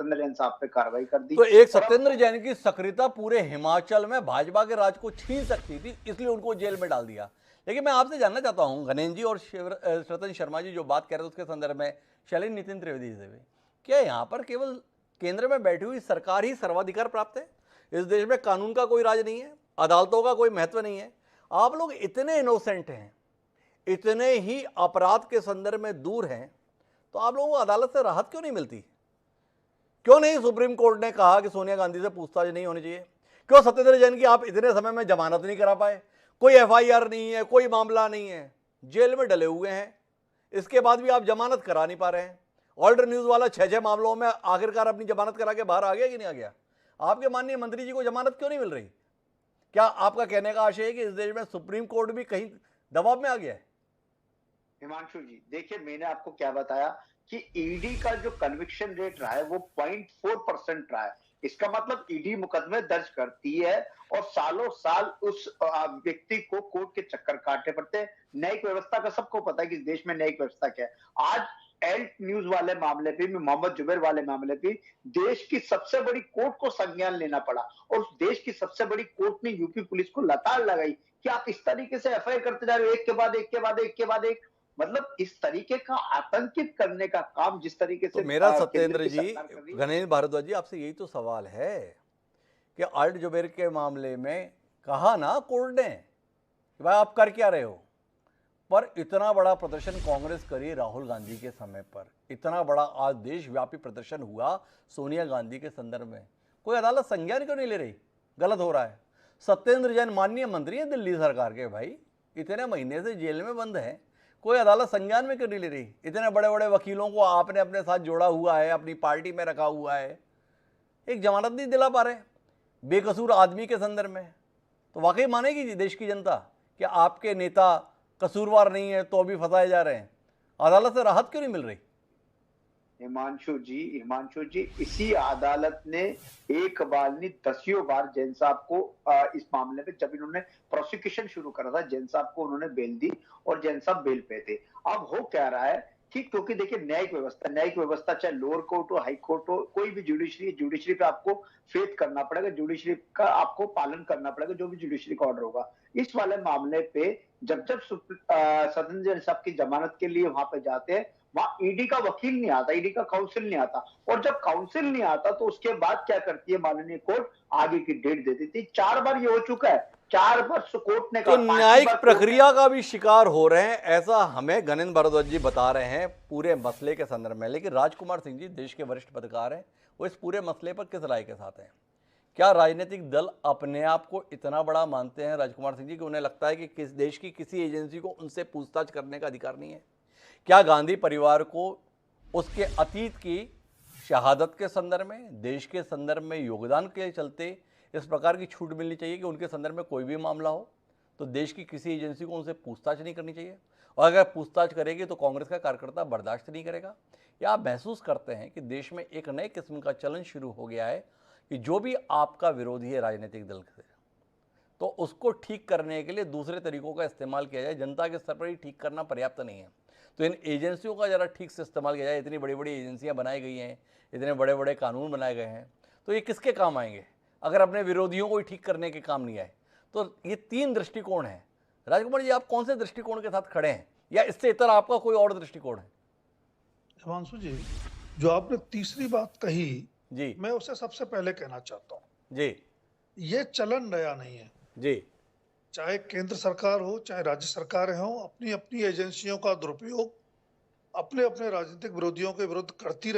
सत्येंद्र जैन साहब पे कार्रवाई कर दी। तो एक सत्येंद्र जैन की सक्रियता पूरे हिमाचल में भाजपा के राज को छीन सकती थी, इसलिए उनको जेल में डाल दिया। लेकिन मैं आपसे जानना चाहता हूं, गणेश जी और सतन शर्मा जी जो बात कर रहे थे उसके संदर्भ में शैलेंद्र नितिन त्रिवेदी से भी, क्या यहाँ पर केवल केंद्र में बैठी हुई सरकार ही सर्वाधिकार प्राप्त है? इस देश में कानून का कोई राज नहीं है, अदालतों का कोई महत्व नहीं है। आप लोग इतने इनोसेंट हैं, इतने ही अपराध के संदर्भ में दूर हैं, तो आप लोगों को अदालत से राहत क्यों नहीं मिलती? क्यों नहीं सुप्रीम कोर्ट ने कहा कि सोनिया गांधी से पूछताछ नहीं होनी चाहिए? क्यों सत्येंद्र जैन की आप इतने समय में जमानत नहीं करा पाए? कोई एफआईआर नहीं है, कोई मामला नहीं है, जेल में डले हुए हैं, इसके बाद भी आप जमानत करा नहीं पा रहे हैं। ऑल्टर न्यूज वाला 6 मामलों में आखिरकार अपनी जमानत करा के बाहर आ गया कि नहीं आ गया? आपके माननीय मंत्री जी को जमानत क्यों नहीं मिल रही? क्या आपका कहने का आशय है कि इस देश में सुप्रीम कोर्ट भी कहीं दबाव में आ गया है? हिमांशु जी, देखिए मैंने आपको क्या बताया कि ईडी का जो कन्विक्शन रेट रहा है वो 0.4% रहा है। इसका मतलब ईडी मुकदमे दर्ज करती है और सालों साल उस व्यक्ति को कोर्ट के चक्कर काटने पड़ते हैं। न्यायिक व्यवस्था का सबको पता है कि देश में न्यायिक व्यवस्था क्या है। आज एल्ट न्यूज वाले मामले पे भी, मोहम्मद जुबैर वाले मामले पे देश की सबसे बड़ी कोर्ट को संज्ञान लेना पड़ा और उस देश की सबसे बड़ी कोर्ट ने यूपी पुलिस को लताड़ लगाई कि आप इस तरीके से एफआईआर करते जा रहे हो, एक के बाद एक के बाद एक के बाद एक। मतलब इस तरीके का आतंकित करने का काम जिस तरीके तो से मेरा केंद्र सत्येंद्र की जी, सरकार कर रही है। गणेश भारद्वाज जी, आपसे यही तो सवाल है कि आल्ट जुबैर के मामले में कहा ना कोर्ट ने कि भाई आप कर क्या रहे हो, पर इतना बड़ा प्रदर्शन कांग्रेस करी राहुल गांधी के समय पर, इतना बड़ा आज देशव्यापी प्रदर्शन हुआ सोनिया गांधी के संदर्भ में, कोई अदालत संज्ञान क्यों नहीं ले रही? गलत हो रहा है। सत्येंद्र जैन माननीय मंत्री हैं दिल्ली सरकार के, भाई इतने महीने से जेल में बंद हैं, कोई अदालत संज्ञान में क्यों नहीं ले रही? इतने बड़े बड़े वकीलों को आपने अपने साथ जोड़ा हुआ है, अपनी पार्टी में रखा हुआ है, एक जमानत नहीं दिला पा रहे बेकसूर आदमी के संदर्भ में। तो वाकई मानेगी देश की जनता कि आपके नेता कसूरवार नहीं है तो भी फंसाए जा रहे हैं? अदालत से राहत क्यों नहीं मिल रही? हिमांशु जी, इसी अदालत ने एक बार नहीं 10 बार जैन साहब को इस मामले में, जब इन्होंने प्रोसिक्यूशन शुरू करा था, जैन साहब को उन्होंने बेल दी और जैन साहब बेल पे थे। अब हो क्या रहा है कि क्योंकि देखिए न्यायिक व्यवस्था चाहे लोअर कोर्ट हो, हाई कोर्ट हो, कोई भी जुडिशरी पे आपको फेथ करना पड़ेगा, जुडिशरी का आपको पालन करना पड़ेगा, जो भी जुडिशरी का ऑर्डर होगा। इस वाले मामले पे जब सत्येंद्र जैन साहब की जमानत के लिए वहां पे जाते हैं, वहां ईडी का वकील नहीं आता, ईडी का काउंसिल नहीं आता, और जब काउंसिल नहीं आता तो उसके बाद क्या करती है माननीय कोर्ट, आगे की डेट दे देती है। 4 बार ये हो चुका है, 4 बार कोर्ट ने तो कहा, न्यायिक प्रक्रिया का भी शिकार हो रहे हैं, ऐसा हमें गणेश भारद्वाज जी बता रहे हैं पूरे मसले के संदर्भ में। लेकिन राजकुमार सिंह जी देश के वरिष्ठ पत्रकार हैं, वो इस पूरे मसले पर किस राय के साथ हैं? क्या राजनीतिक दल अपने आप को इतना बड़ा मानते हैं राजकुमार सिंह जी कि उन्हें लगता है कि किस देश की किसी एजेंसी को उनसे पूछताछ करने का अधिकार नहीं है? क्या गांधी परिवार को उसके अतीत की शहादत के संदर्भ में, देश के संदर्भ में योगदान के चलते इस प्रकार की छूट मिलनी चाहिए कि उनके संदर्भ में कोई भी मामला हो तो देश की किसी एजेंसी को उनसे पूछताछ नहीं करनी चाहिए? और अगर पूछताछ करेगी तो कांग्रेस का कार्यकर्ता बर्दाश्त नहीं करेगा? या आप महसूस करते हैं कि देश में एक नए किस्म का चलन शुरू हो गया है कि जो भी आपका विरोधी है राजनीतिक दल से, तो उसको ठीक करने के लिए दूसरे तरीकों का इस्तेमाल किया जाए? जनता के स्तर पर ही ठीक करना पर्याप्त नहीं है, तो इन एजेंसियों का ज़रा ठीक से इस्तेमाल किया जाए। इतनी बड़ी बड़ी एजेंसियां बनाई गई हैं, इतने बड़े बड़े कानून बनाए गए हैं, तो ये किसके काम आएंगे अगर अपने विरोधियों को ही ठीक करने के काम नहीं आए? तो ये 3 दृष्टिकोण हैं। राजकुमार जी, आप कौन से दृष्टिकोण के साथ खड़े हैं, या इससे इतर आपका कोई और दृष्टिकोण है? हिमांशु जी, जो आपने तीसरी बात कही जी मैं उसे सबसे पहले कहना चाहता हूँ। जी ये चलन नया नहीं है। जी चाहे केंद्र सरकार हो चाहे राज्य सरकारें हो, अपनी अपनी एजेंसियों का दुरुपयोग अपने अपने राजनीतिक विरोधियों के विरुद्ध करती रही।